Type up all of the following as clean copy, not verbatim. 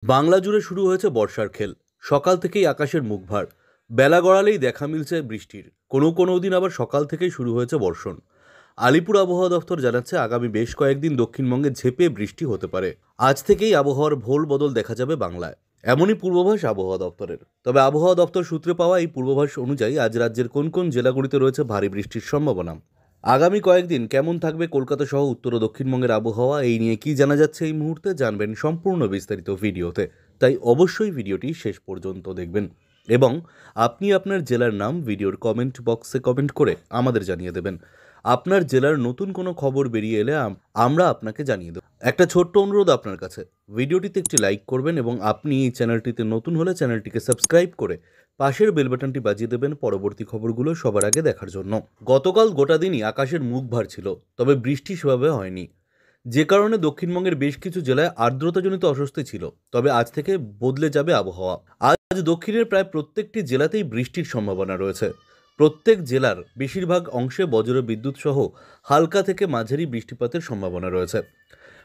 বাংলা জুড়ে শুরু হয়েছে বর্ষার খেল। সকাল থেকেই আকাশের মুখ ভার। বেলা গড়ালেই দেখা মিলছে বৃষ্টির। কোনো কোনো দিন আবার সকাল থেকেই শুরু হয়েছে বর্ষণ। আলিপুর আবহাওয়া দফতর জানাচ্ছে আগামী বেশ কয়েকদিন দক্ষিণবঙ্গে ঝেঁপে বৃষ্টি হতে পারে। আজ থেকেই আবহাওয়ার ভোল বদল দেখা যাবে বাংলায়, এমনই পূর্বাভাস আবহাওয়া দপ্তরের। তবে আবহাওয়া দপ্তর সূত্রে পাওয়া এই পূর্বাভাস অনুযায়ী আজ রাজ্যের কোন কোন জেলাগুলিতে রয়েছে ভারী বৃষ্টির সম্ভাবনা, আগামী কয়েকদিন কেমন থাকবে কলকাতা সহ উত্তর ও দক্ষিণবঙ্গের আবহাওয়া, এই নিয়ে কি জানা যাচ্ছে এই মুহূর্তে জানবেন সম্পূর্ণ বিস্তারিত ভিডিওতে। তাই অবশ্যই ভিডিওটি শেষ পর্যন্ত দেখবেন এবং আপনি আপনার জেলার নাম ভিডিওর কমেন্ট বক্সে কমেন্ট করে আমাদের জানিয়ে দেবেন। আপনার জেলার নতুন কোনো খবর বেরিয়ে এলে আমরা আপনাকে জানিয়ে দেব। একটা ছোট্ট অনুরোধ আপনার কাছে, ভিডিওটিতে একটি লাইক করবেন এবং আপনি এই চ্যানেলটিতে নতুন হলে চ্যানেলটিকে সাবস্ক্রাইব করে পাশের বেল বাটনটি বাজিয়ে দেবেন পরবর্তী খবরগুলো সবার আগে দেখার জন্য। গতকাল গোটা দিনই আকাশের মুখ ভার ছিল, তবে বৃষ্টি সেভাবে হয়নি, যে কারণে দক্ষিণবঙ্গের বেশ কিছু জেলায় আর্দ্রতাজনিত অস্বস্তি ছিল। তবে আজ থেকে বদলে যাবে আবহাওয়া। আজ দক্ষিণের প্রায় প্রত্যেকটি জেলাতেই বৃষ্টির সম্ভাবনা রয়েছে। প্রত্যেক জেলার বেশিরভাগ অংশে বজ্র বিদ্যুৎ সহ হালকা থেকে মাঝারি বৃষ্টিপাতের সম্ভাবনা রয়েছে।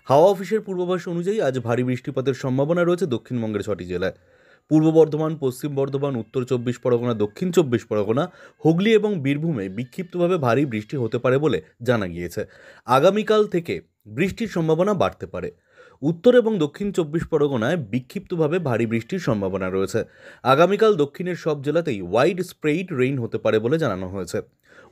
হাওয়া অফিসের পূর্বাভাস অনুযায়ী আজ ভারী বৃষ্টিপাতের সম্ভাবনা রয়েছে দক্ষিণবঙ্গের 6টি জেলায়। পূর্ব বর্ধমান, পশ্চিম বর্ধমান, উত্তর 24 পরগনা, দক্ষিণ 24 পরগনা, হুগলি এবং বীরভূমে বিক্ষিপ্তভাবে ভারী বৃষ্টি হতে পারে বলে জানা গিয়েছে। আগামীকাল থেকে বৃষ্টির সম্ভাবনা বাড়তে পারে। উত্তর এবং দক্ষিণ 24 পরগনায় বিক্ষিপ্তভাবে ভারী বৃষ্টির সম্ভাবনা রয়েছে। আগামীকাল দক্ষিণের সব জেলাতেই ওয়াইড স্প্রেড রেইন হতে পারে বলে জানানো হয়েছে।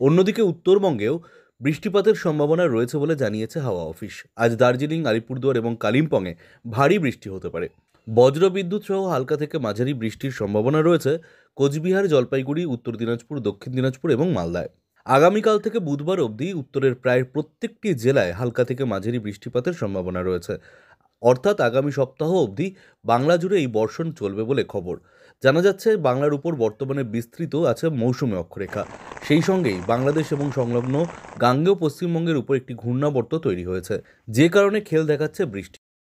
অন্যদিকে উত্তরবঙ্গেও বৃষ্টিপাতের সম্ভাবনা রয়েছে বলে জানিয়েছে হাওয়া অফিস। আজ দার্জিলিং, আলিপুরদুয়ার এবং কালিম্পংয়ে ভারী বৃষ্টি হতে পারে। বজ্রবিদ্যুৎ সহ হালকা থেকে মাঝারি বৃষ্টির সম্ভাবনা রয়েছে কোচবিহার, জলপাইগুড়ি, উত্তর দিনাজপুর, দক্ষিণ দিনাজপুর এবং মালদায়। আগামীকাল থেকে বুধবার অবধি উত্তরের প্রায় প্রত্যেকটি জেলায় হালকা থেকে মাঝারি বৃষ্টিপাতের সম্ভাবনা রয়েছে। অর্থাৎ আগামী সপ্তাহ অবধি বাংলা জুড়ে এই বর্ষণ চলবে বলে খবর। জানা যাচ্ছে বাংলার উপর বর্তমানে বিস্তৃত আছে মৌসুমী অক্ষরেখা। সেই সঙ্গেই বাংলাদেশ এবং সংলগ্ন গাঙ্গেয় পশ্চিমবঙ্গের উপর একটি ঘূর্ণাবর্ত তৈরি হয়েছে, যে কারণে খেল দেখাচ্ছে বৃষ্টি।